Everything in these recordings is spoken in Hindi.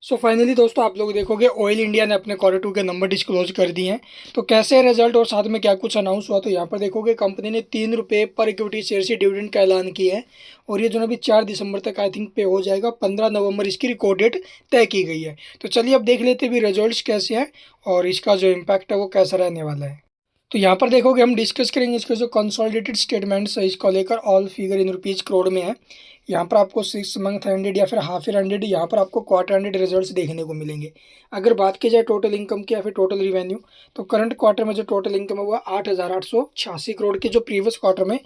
सो फाइनली दोस्तों आप लोग देखोगे ऑयल इंडिया ने अपने क्वार्टर टू के नंबर डिस्क्लोज कर दिए हैं। तो कैसे है रिजल्ट और साथ में क्या कुछ अनाउंस हुआ, तो यहाँ पर देखोगे कंपनी ने 3 रुपये पर इक्विटी शेयर से डिविडेंड का ऐलान किया है। और ये जो अभी 4 दिसंबर तक आई थिंक पे हो जाएगा, 15 नवंबर इसकी रिकॉर्ड डेट तय की गई है। तो चलिए अब देख लेते भी रिजल्ट कैसे हैं और इसका जो इम्पैक्ट है वो कैसा रहने वाला है। तो यहाँ पर देखोगे हम डिस्कस करेंगे इसके जो कंसोलिडेटेड स्टेटमेंट्स है इसको लेकर, all figure in rupees crore में है। यहाँ पर आपको 6 मंथ एंडेड या फिर हाफ ईयर एंडेड, यहाँ पर आपको क्वार्टर एंडेड रिजल्ट्स देखने को मिलेंगे। अगर बात की जाए टोटल इनकम की या फिर टोटल रिवेन्यू, तो करंट क्वार्टर में जो टोटल इनकम है वो 8,886 करोड़ की, जो प्रीवियस क्वार्टर में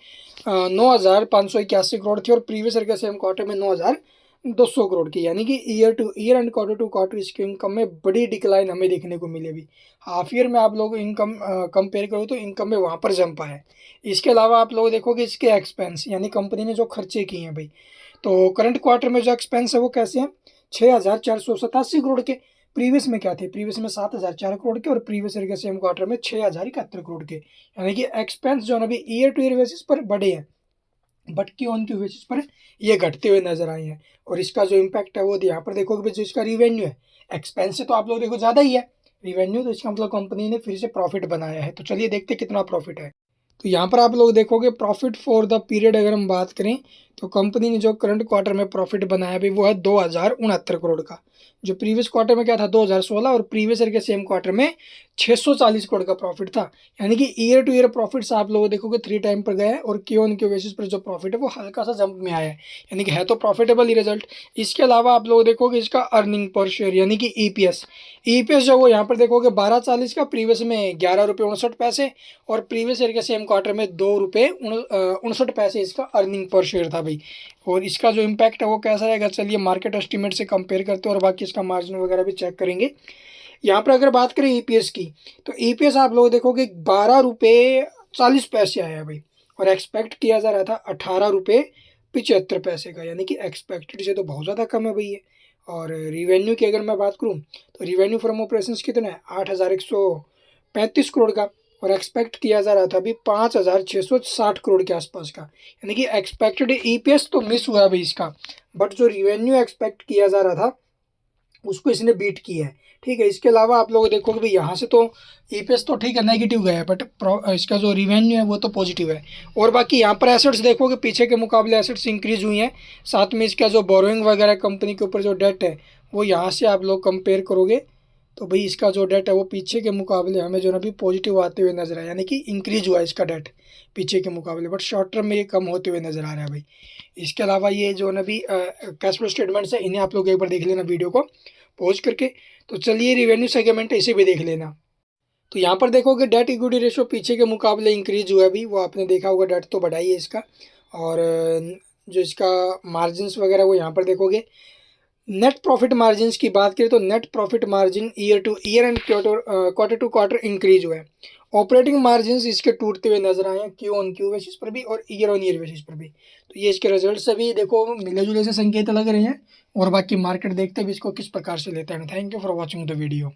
9,581 करोड़ थी और प्रीवियस ईयर के सेम क्वार्टर में 9,200 करोड़ की, यानी कि year to year and quarter to quarter इसकी इनकम में बड़ी डिक्लाइन हमें देखने को मिली। अभी हाफ ईयर में आप लोग इनकम कंपेयर करो तो इनकम में वहाँ पर जंप आया है। इसके अलावा आप लोग देखोगे इसके एक्सपेंस, यानी कंपनी ने जो खर्चे किए हैं भाई, तो करंट क्वार्टर में जो एक्सपेंस है वो कैसे हैं, 6,487 करोड़ के। प्रीवियस में क्या थे, प्रीवियस में 7,004 करोड़ के और प्रीवियस ईयर के सेम क्वार्टर में 6,071 करोड़ के, यानी कि एक्सपेंस जो है अभी ईयर टू ईयर बेसिस पर बढ़े हैं, बट क्यों ऑन क्यू बेसिस पर ये घटते हुए नजर आए हैं। और इसका जो इम्पैक्ट है वो यहाँ पर देखोगे जो इसका रिवेन्यू है, एक्सपेंस से तो आप लोग देखो ज़्यादा ही है रिवेन्यू, तो इसका मतलब कंपनी ने फिर से प्रॉफिट बनाया है। तो चलिए देखते कितना प्रॉफिट है। तो यहाँ पर आप लोग देखोगे प्रॉफिट फॉर द पीरियड अगर हम बात करें, तो कंपनी ने जो करंट क्वार्टर में प्रॉफिट बनाया भी वो है 2,069 करोड़ का। जो प्रीवियस क्वार्टर में क्या था 2016 और प्रीवियस ईयर के सेम क्वार्टर में 640 करोड़ का प्रॉफिट था। यानी कि ईयर टू ईयर प्रॉफिट्स आप लोग देखोगे 3 टाइम पर गए हैं और क्यू ऑन क्यू बेसिस पर जो प्रॉफिट है वो हल्का सा जंप में आया है, यानी कि है तो प्रॉफिटेबल ही रिजल्ट। इसके अलावा आप लोग देखोगे इसका अर्निंग पर शेयर यानी कि ईपीएस, ईपीएस जो वो यहाँ पर देखोगे 12.40 का, प्रीवियस में 11 रुपये 59 पैसे और प्रीवियस ईयर के सेम क्वार्टर में 2 रुपये 59 पैसे इसका अर्निंग पर शेयर था भाई। और इसका जो इम्पैक्ट है वो कैसा रहेगा, चलिए मार्केट एस्टिमेट से कंपेयर करते हैं और बाकी इसका मार्जिन वगैरह भी चेक करेंगे। यहाँ पर अगर बात करें ईपीएस की, तो ईपीएस आप लोग देखोगे 12 रुपये 40 पैसे आया है भाई, और एक्सपेक्ट किया जा रहा था 18 रुपये 75 पैसे का, यानी कि एक्सपेक्टेड से तो बहुत ज़्यादा कम है भाई ये। और रिवेन्यू की अगर मैं बात करूँ, तो रिवेन्यू फ्रॉम ऑपरेशंस कितना है 8,135 करोड़ का, और एक्सपेक्ट किया जा रहा था अभी 5,660 करोड़ के आसपास का, यानी कि एक्सपेक्टेड ईपीएस तो मिस हुआ भाई इसका, बट जो रिवेन्यू एक्सपेक्ट किया जा रहा था उसको इसने बीट किया है। ठीक है, इसके अलावा आप लोग देखोगे भाई यहाँ से तो ईपीएस तो ठीक है नेगेटिव गया है, बट इसका जो रिवेन्यू है वो तो पॉजिटिव है। और बाकी यहाँ पर एसेट्स देखोगे पीछे के मुकाबले एसेट्स इंक्रीज हुई हैं, साथ में इसका जो बोरोइंग वगैरह कंपनी के ऊपर जो डेट है वो यहाँ से आप लोग कंपेयर करोगे तो भाई इसका जो डेट है वो पीछे के मुकाबले हमें जो है अभी पॉजिटिव आते हुए नजर आया, यानी कि इंक्रीज हुआ है इसका डेट पीछे के मुकाबले, बट शॉर्ट टर्म में ये कम होते हुए नजर आ रहा है भाई। इसके अलावा ये जो है अभी कैश फ्लो स्टेटमेंट्स है इन्हें आप लोग एक बार देख लेना वीडियो को पॉज करके। तो चलिए रिवेन्यू सेगमेंट है इसे भी देख लेना। तो यहाँ पर देखोगे डेट इक्विटी रेशियो पीछे के मुकाबले इंक्रीज हुआ है अभी, वो आपने देखा होगा, डेट तो बढ़ा ही है इसका। और जो इसका मार्जिन्स वगैरह वो यहाँ पर देखोगे। नेट प्रॉफिट मार्जिन्स की बात करें तो net profit margin year to year and quarter to quarter increase हुआ है। ऑपरेटिंग मार्जिन्स इसके टूटते हुए नजर आए हैं क्यू ऑन क्यू बेसिस पर भी और ईयर ऑन ईयर बेसिस पर भी। तो ये इसके रिजल्ट से भी देखो मिले जुले से संकेत लग रहे हैं, और बाकी मार्केट देखते भी इसको किस प्रकार से लेते हैं। Thank you for watching the video.